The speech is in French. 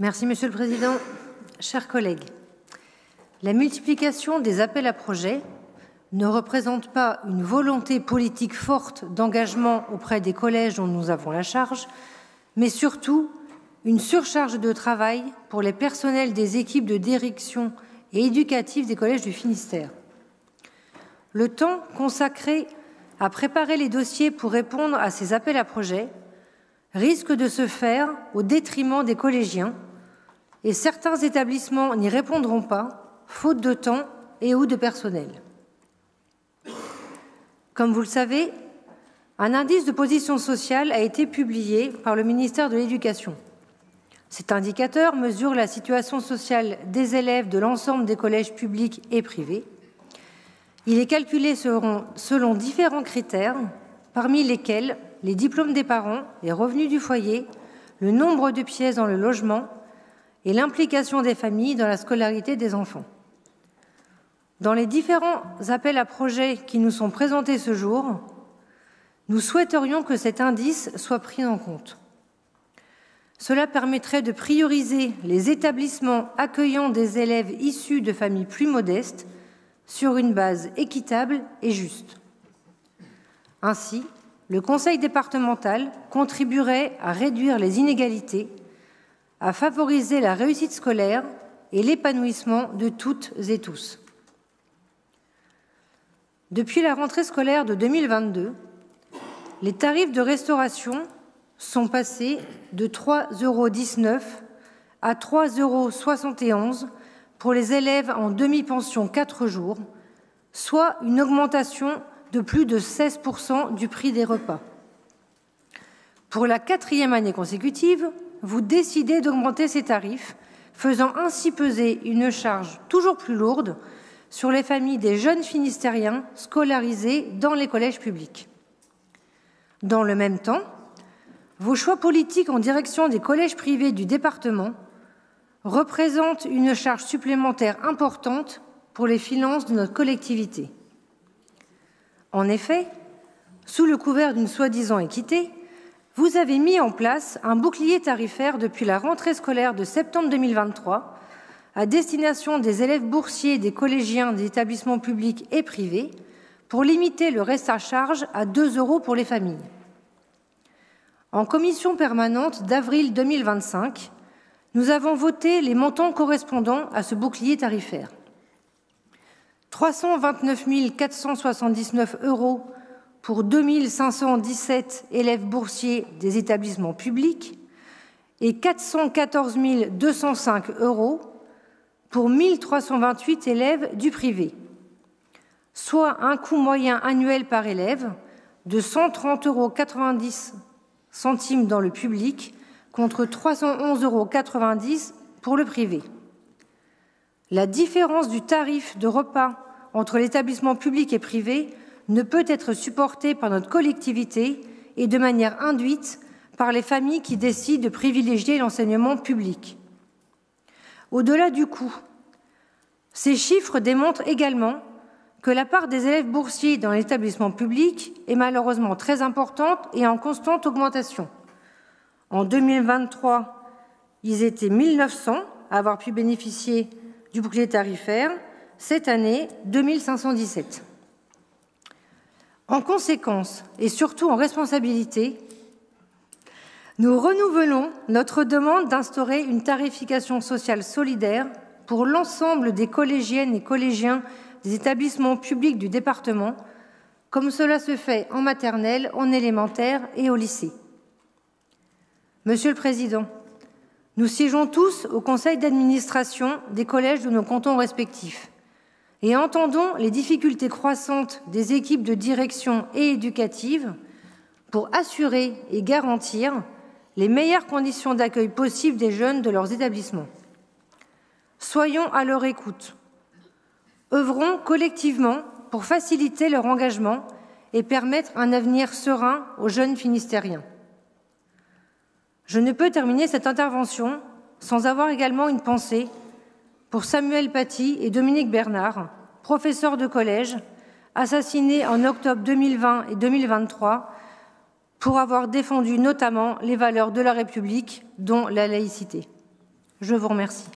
Merci, Monsieur le Président. Chers collègues, la multiplication des appels à projets ne représente pas une volonté politique forte d'engagement auprès des collèges dont nous avons la charge, mais surtout une surcharge de travail pour les personnels des équipes de direction et éducatives des collèges du Finistère. Le temps consacré à préparer les dossiers pour répondre à ces appels à projets risque de se faire au détriment des collégiens, et certains établissements n'y répondront pas, faute de temps et ou de personnel. Comme vous le savez, un indice de position sociale a été publié par le ministère de l'Éducation. Cet indicateur mesure la situation sociale des élèves de l'ensemble des collèges publics et privés. Il est calculé selon différents critères, parmi lesquels les diplômes des parents, les revenus du foyer, le nombre de pièces dans le logement et l'implication des familles dans la scolarité des enfants. Dans les différents appels à projets qui nous sont présentés ce jour, nous souhaiterions que cet indice soit pris en compte. Cela permettrait de prioriser les établissements accueillant des élèves issus de familles plus modestes sur une base équitable et juste. Ainsi, le Conseil départemental contribuerait à réduire les inégalités, à favoriser la réussite scolaire et l'épanouissement de toutes et tous. Depuis la rentrée scolaire de 2022, les tarifs de restauration sont passés de 3,19 € à 3,71 € pour les élèves en demi-pension 4 jours, soit une augmentation de plus de 16% du prix des repas. Pour la 4e année consécutive, vous décidez d'augmenter ces tarifs, faisant ainsi peser une charge toujours plus lourde sur les familles des jeunes Finistériens scolarisés dans les collèges publics. Dans le même temps, vos choix politiques en direction des collèges privés du département représentent une charge supplémentaire importante pour les finances de notre collectivité. En effet, sous le couvert d'une soi-disant équité, vous avez mis en place un bouclier tarifaire depuis la rentrée scolaire de septembre 2023 à destination des élèves boursiers des collégiens des établissements publics et privés pour limiter le reste à charge à 2 € pour les familles. En commission permanente d'avril 2025, nous avons voté les montants correspondant à ce bouclier tarifaire. 329 479 € pour 2 517 élèves boursiers des établissements publics et 414 205 € pour 1 328 élèves du privé, soit un coût moyen annuel par élève de 130,90 € dans le public contre 311,90 € pour le privé. La différence du tarif de repas entre l'établissement public et privé ne peut être supportée par notre collectivité et de manière induite par les familles qui décident de privilégier l'enseignement public. Au-delà du coût, ces chiffres démontrent également que la part des élèves boursiers dans l'établissement public est malheureusement très importante et en constante augmentation. En 2023, ils étaient 1 900 à avoir pu bénéficier du bouclier tarifaire. Cette année, 2 517. En conséquence, et surtout en responsabilité, nous renouvelons notre demande d'instaurer une tarification sociale solidaire pour l'ensemble des collégiennes et collégiens des établissements publics du département, comme cela se fait en maternelle, en élémentaire et au lycée. Monsieur le Président, nous siégeons tous au conseil d'administration des collèges de nos cantons respectifs et entendons les difficultés croissantes des équipes de direction et éducatives pour assurer et garantir les meilleures conditions d'accueil possibles des jeunes de leurs établissements. Soyons à leur écoute. Œuvrons collectivement pour faciliter leur engagement et permettre un avenir serein aux jeunes Finistériens. Je ne peux terminer cette intervention sans avoir également une pensée pour Samuel Paty et Dominique Bernard, professeurs de collège, assassinés en octobre 2020 et 2023 pour avoir défendu notamment les valeurs de la République, dont la laïcité. Je vous remercie.